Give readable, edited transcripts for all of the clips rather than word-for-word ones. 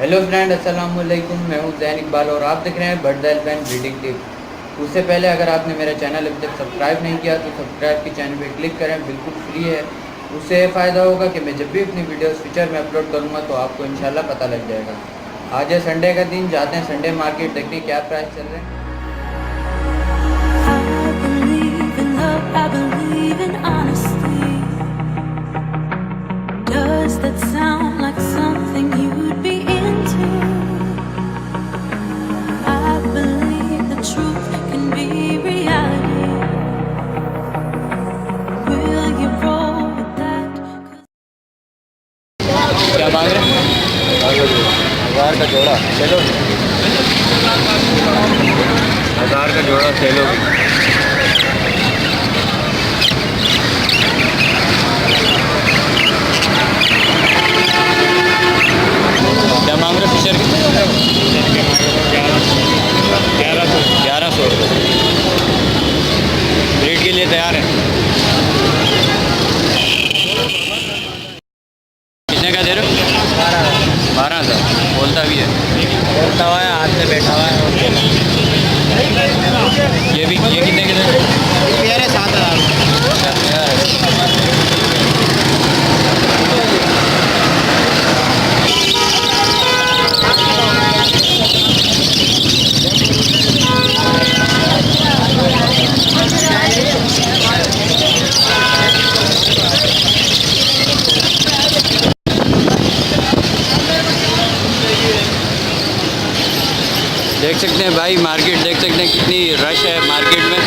Hello friend, अस्सलाम वालेकुम। मैं हूं ज़ैन इकबाल और आप देख रहे हैं bird the elephant breeding tip. उससे पहले अगर आपने मेरा चैनल अभी तक सब्सक्राइब नहीं किया तो सब्सक्राइब के चैनल पे क्लिक करें, बिल्कुल फ्री है। उससे ये फ़ायदा होगा कि मैं जब भी अपनी वीडियोस फ्यूचर में अपलोड करूँगा तो आपको इंशाल्लाह पता लग जाएगा। आज है संडे का दिन, जाते हैं संडे मार्केट, देखते हैं क्या प्राइस चल रहे हैं। I believe in honesty. Does that sound like something you'd be into? I believe the truth can be reality. Will you roll with that? क्या मांग रहे हैं? 1000 का जोड़ा चलो, 1000 का जोड़ा चलो। क्या मांग रहे फिशर के? 1100 रुपये। रेट के लिए तैयार है? कितने का दे रहे हो? 12,000। बोलता भी है, बोलता हुआ है, हाथ में बैठा हुआ है। ये कितने के दे रहे हो? ये 7,000। देख सकते हैं भाई, मार्केट देख सकते हैं कितनी रश है मार्केट में।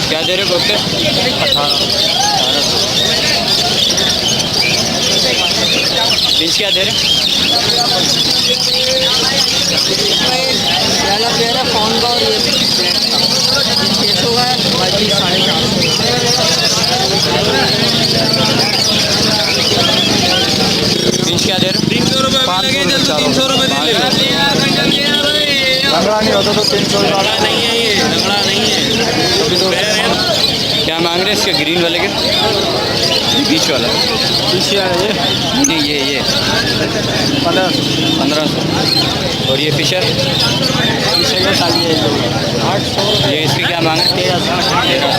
क्या दे रहे बोलते? 1800। बीच क्या दे रहे? पहला पेयर है फोन का और ये प्लेट का 600 का है, बाकी 450। बीच क्या दे रहे? 300 रुपये लगे, जल्दी 300 रुपये दे ले। लंगड़ा नहीं होता तो 300 लंगड़ा नहीं है, ये लंगड़ा नहीं है। क्या मांग रहे हैं इसके ग्रीन वाले के? बीच वाला नहीं, ये 1500। और ये फिशर? ये इसकी क्या मांग है? 1300।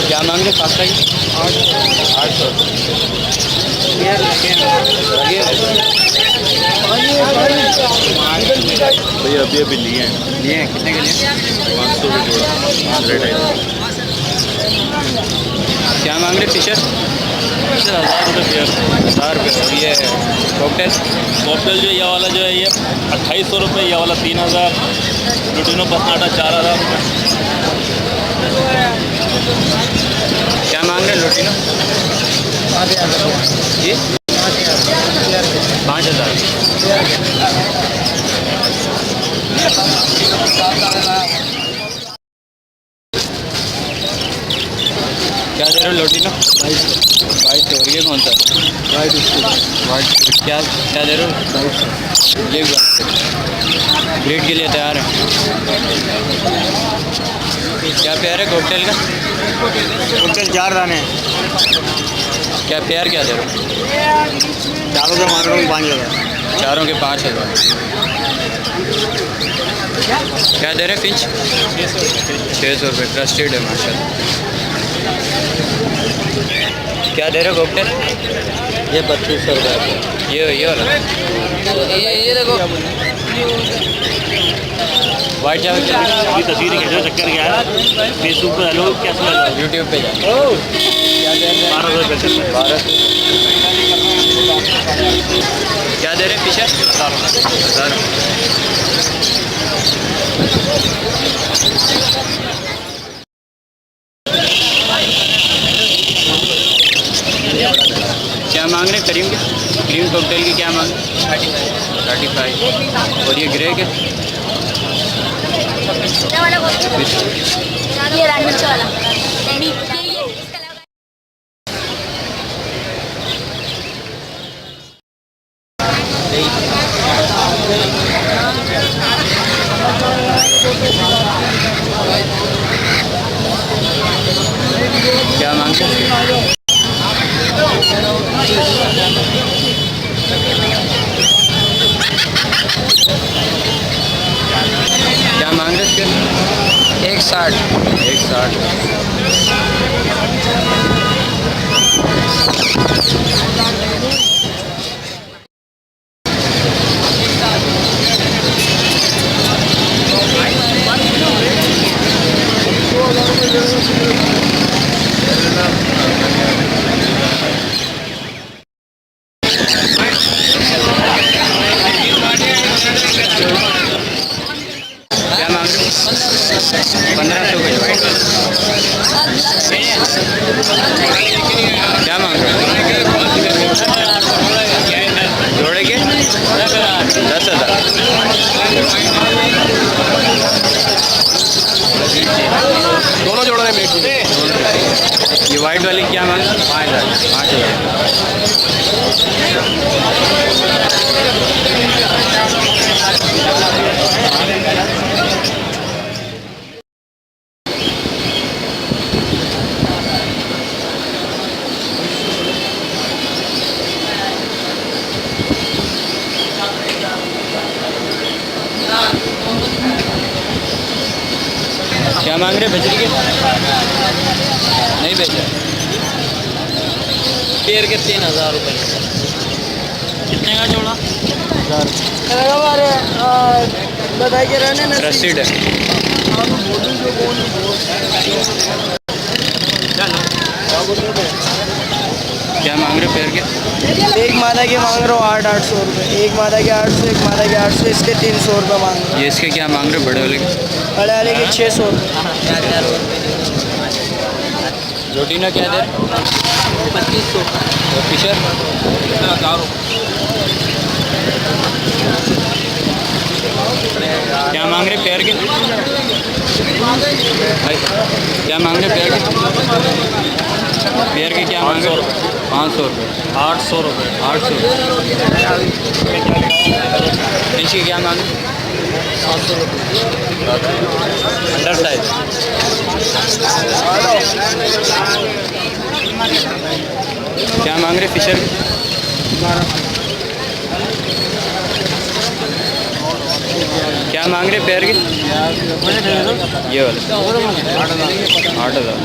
क्या मांग रहे पास्ता की? 800। भैया अभी लिए हैं। कितने के लिए? 500 का जोड़ा। क्या मांग रहे फिशर? 1000 रुपये पेयर। 1000 रुपये। और ये कॉकटेल? कॉकटेल जो ये वाला जो है ये 2800 रुपये, ये वाला 3000। लुटिनो पसनाटा 4000 रुपये। क्या मांग रहे लोटिनो? जी 5000। क्या दे रहे हो लोटिनो? 2200। और ये कौन सा? वाइट। क्या दे रहे हो? 2200। ये ब्रीड के लिए तैयार है? क्या पेयर है कॉकटेल का? कॉकटेल 4 दाने। क्या पेयर क्या दे रहे हो? चारों से मांग रहा हूँ 5,000। चारों के 5000। क्या दे रहे फिंच? 600 रुपये। ट्रस्टेड है माशाल्लाह। क्या दे रहे हो कॉकटेल? ये 3200 रुपये। ये वाला ये देखो वाइट चावल ये तस्वीर खींचो, चक्कर क्या है? फेसबुक पे डालो, कैसे डालो? यूट्यूब पे जाए। क्या दे रहे हैं? 1200 रुपये। 1200। क्या दे रहे हैं फिशर? 1000। क्या मांग रहे हैं करीम के? क्रीम कॉकटेल की क्या मांग? 35। और ये ग्रे के? ये रैंडम वाला मांग रहे हो? क्या मांग रहे इसके? 160। 160। क्या मांग रहे हो? 1500 का क्या मांग रहे हो? जोड़े के 10,000। दोनों जोड़ा है मेरे को। ये वाइट वाली क्या मांग? 5,000। क्या मांग रहे बजरी के? नहीं बेचा। पेड़ के 3000 रुपये। कितने का जोड़ा? बताइए के रहने ना रसीड है। क्या मांग रहे हो पैर के? एक मादा के मांग रहा हूँ 800 रुपये। एक मादा के 800, एक मादा के 800, इसके 300 रुपये मांग रहा हूँ। ये इसके क्या मांग रहे हो बड़े वाले के? बड़े वाले के 600 रुपये। रोटीना क्या दे? 2500। और फिशर? क्या मांग रहे पैर के? भाई क्या मांग रहे पैर के? पैर के क्या मांग रहे? 500 रुपये। 800 रुपये। 800। इसके क्या मांग रहे? 700 रुपये। Under size. क्या मांग रहे फिशर? 1200। क्या मांग रहे पैर के? ये वाला 8,000। माशाल्लाह।